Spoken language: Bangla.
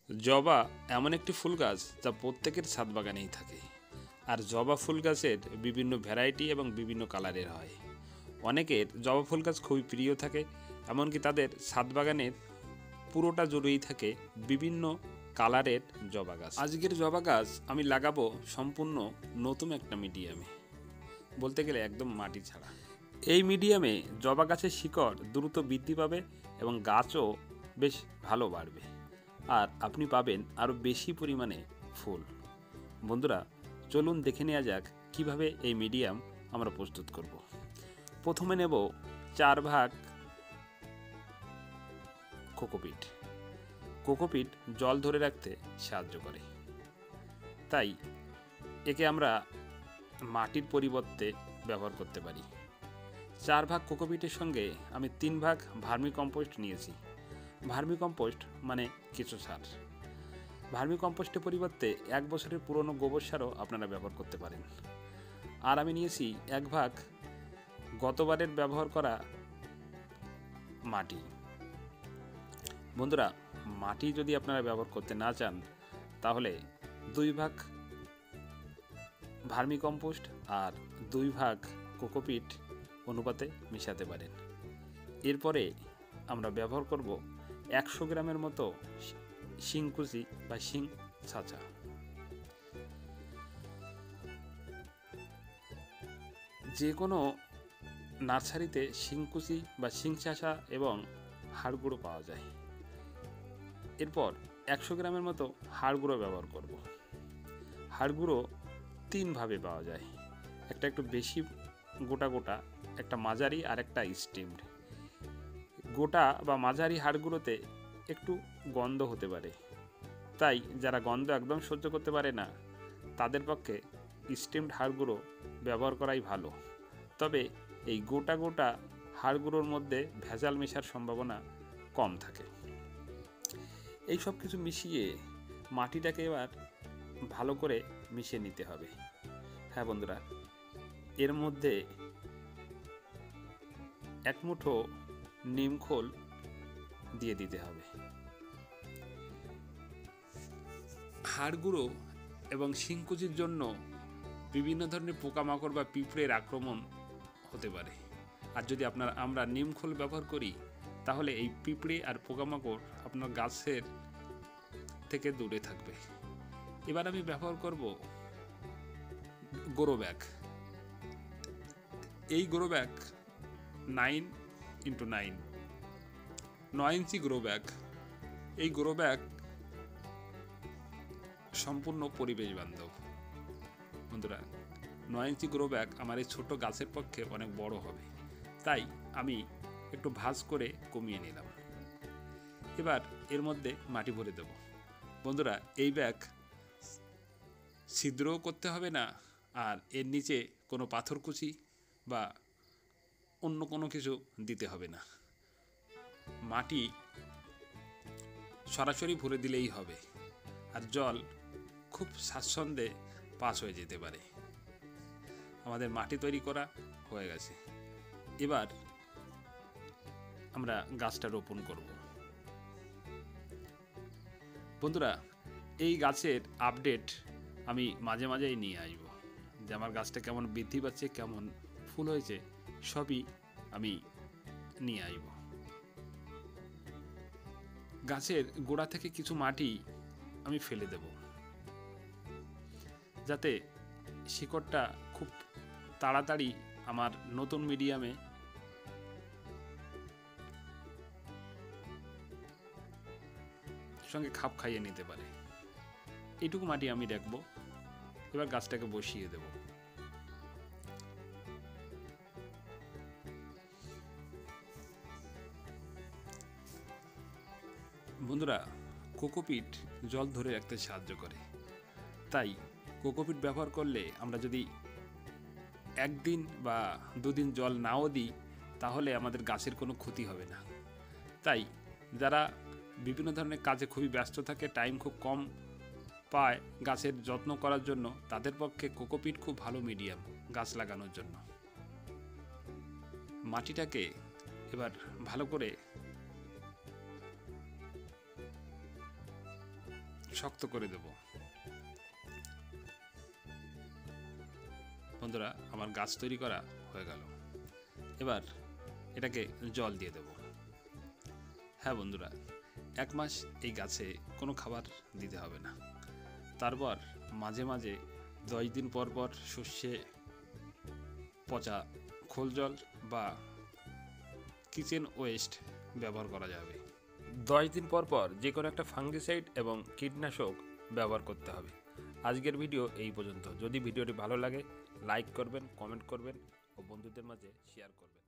জবা এমন একটি ফুল গাছ যা প্রত্যেকের ছাদ বাগানেই থাকে। আর জবা ফুল গাছের বিভিন্ন ভ্যারাইটি এবং বিভিন্ন কালারের হয়। অনেকের জবা ফুল গাছ খুবই প্রিয় থাকে, এমনকি তাদের ছাদ বাগানের পুরোটা জুড়েই থাকে বিভিন্ন কালারের জবা গাছ। আজকের জবা গাছ আমি লাগাবো সম্পূর্ণ নতুন একটা মিডিয়ামে, বলতে গেলে একদম মাটি ছাড়া। এই মিডিয়ামে জবা গাছের শিকড় দ্রুত বৃদ্ধি পাবে এবং গাছও বেশ ভালো বাড়বে, আর আপনি পাবেন আরও বেশি পরিমাণে ফুল। বন্ধুরা, চলুন দেখে নেওয়া যাক কিভাবে এই মিডিয়াম আমরা প্রস্তুত করব। প্রথমে নেব 4 ভাগ কোকোপিট। কোকোপিট জল ধরে রাখতে সাহায্য করে, তাই একে আমরা মাটির পরিবর্তে ব্যবহার করতে পারি। 4 ভাগ কোকোপিটের সঙ্গে আমি 3 ভাগ ভার্মি কম্পোস্ট নিয়েছি। ভার্মি কম্পোস্ট মানে কেঁচো সার। ভার্মি কম্পোস্টের পরিবর্তে 1 বছরের পুরনো গোবর সারও আপনারা ব্যবহার করতে পারেন। আর আমি নিয়েছি 1 ভাগ গতবারের ব্যবহার করা মাটি। বন্ধুরা, মাটি যদি আপনারা ব্যবহার করতে না চান তাহলে 2 ভাগ ভার্মি কম্পোস্ট আর 2 ভাগ কোকোপিট অনুপাতে মিশাতে পারেন। এরপরে আমরা ব্যবহার করব 100 গ্রামের মতো শিংকুচি বা শিং ছাঁচা। যে কোনো নার্সারিতে শিংকুচি বা শিং ছাঁচা এবং হাড় গুঁড়ো পাওয়া যায়। এরপর 100 গ্রামের মতো হাড় গুঁড়ো ব্যবহার করব। হাড় গুঁড়ো 3 ভাবে পাওয়া যায়, একটা একটু বেশি গোটা গোটা, একটা মাঝারি আর একটা স্টিমড। গোটা বা মাঝারি হাড় গুঁড়োতে একটু গন্ধ হতে পারে, তাই যারা গন্ধ একদম সহ্য করতে পারে না তাদের পক্ষে স্টিমড হাড় গুঁড়ো ব্যবহার করাই ভালো। তবে এই গোটা গোটা হাড় গুঁড়োর মধ্যে ভেজাল মেশার সম্ভাবনা কম থাকে। এই সব কিছু মিশিয়ে মাটিটাকে এবার ভালো করে মিশিয়ে নিতে হবে। হ্যাঁ বন্ধুরা, এর মধ্যে 1 মুঠো নিমখোল দিয়ে দিতে হবে। হাড় গুঁড়ো এবং শিংকুচির জন্য বিভিন্ন ধরনের পোকামাকড় বা পিঁপড়ের আক্রমণ হতে পারে, আর যদি আমরা নিমখোল ব্যবহার করি তাহলে এই পিঁপড়ে আর পোকামাকড় আপনার গাছের থেকে দূরে থাকবে। এবার আমি ব্যবহার করব গ্রো ব্যাগ। এই গ্রো ব্যাগ 9x9 9 ইঞ্চি গ্রো ব্যাগ। এই গ্রো ব্যাগ সম্পূর্ণ পরিবেশ বান্ধব। বন্ধুরা, 9 ইঞ্চি গ্রো ব্যাগ আমার এই ছোট গাছের পক্ষে অনেক বড় হবে, তাই আমি একটু ভাঁজ করে কমিয়ে নিলাম। এবার এর মধ্যে মাটি ভরে দেব। বন্ধুরা, এই ব্যাগ ছিদ্রও করতে হবে না, আর এর নিচে কোনো পাথরকুচি বা অন্য কোনো কিছু দিতে হবে না। মাটি সরাসরি ভরে দিলেই হবে, আর জল খুব স্বাচ্ছন্দ্যে পাস হয়ে যেতে পারে। আমাদের মাটি তৈরি করা হয়ে গেছে। এবার আমরা গাছটা রোপণ করব। বন্ধুরা, এই গাছের আপডেট আমি মাঝে মাঝেই নিয়ে আসব, যে আমার গাছটা কেমন বৃদ্ধি পাচ্ছে, কেমন ফুল হয়েছে, সবই আমি নিয়ে আসব। গাছের গোড়া থেকে কিছু মাটি আমি ফেলে দেব, যাতে শিকড়টা খুব তাড়াতাড়ি আমার নতুন মিডিয়ামে সঙ্গে খাপ খাইয়ে নিতে পারে। এইটুকু মাটি আমি রাখবো। এবার গাছটাকে বসিয়ে দেব। বন্ধুরা, কোকোপিট জল ধরে রাখতে সাহায্য করে, তাই কোকোপিট ব্যবহার করলে আমরা যদি 1 দিন বা 2 দিন জল নাও দিই তাহলে আমাদের গাছের কোনো ক্ষতি হবে না। তাই যারা বিভিন্ন ধরনের কাজে খুবই ব্যস্ত থাকে, টাইম খুব কম পায় গাছের যত্ন করার জন্য, তাদের পক্ষে কোকোপিট খুব ভালো মিডিয়াম গাছ লাগানোর জন্য। মাটিটাকে এবার ভালো করে শক্ত করে দেব। বন্ধুরা, আমার গাছ তৈরি করা হয়ে গেল। এবার এটাকে জল দিয়ে দেব। হ্যাঁ বন্ধুরা, 1 মাস এই গাছে কোনো খাবার দিতে হবে না। তারপর মাঝে মাঝে 10 দিন পর পর শস্যে পচা খোল জল বা কিচেন ওয়েস্ট ব্যবহার করা যাবে। 10 দিন পর পর যে কোনো একটা ফাঙ্গিসাইড এবং কীটনাশক ব্যবহার করতে হবে। আজকের ভিডিও এই পর্যন্ত। যদি ভিডিওটি ভালো লাগে লাইক করবেন, কমেন্ট করবেন ও বন্ধুদের মাঝে শেয়ার করবেন।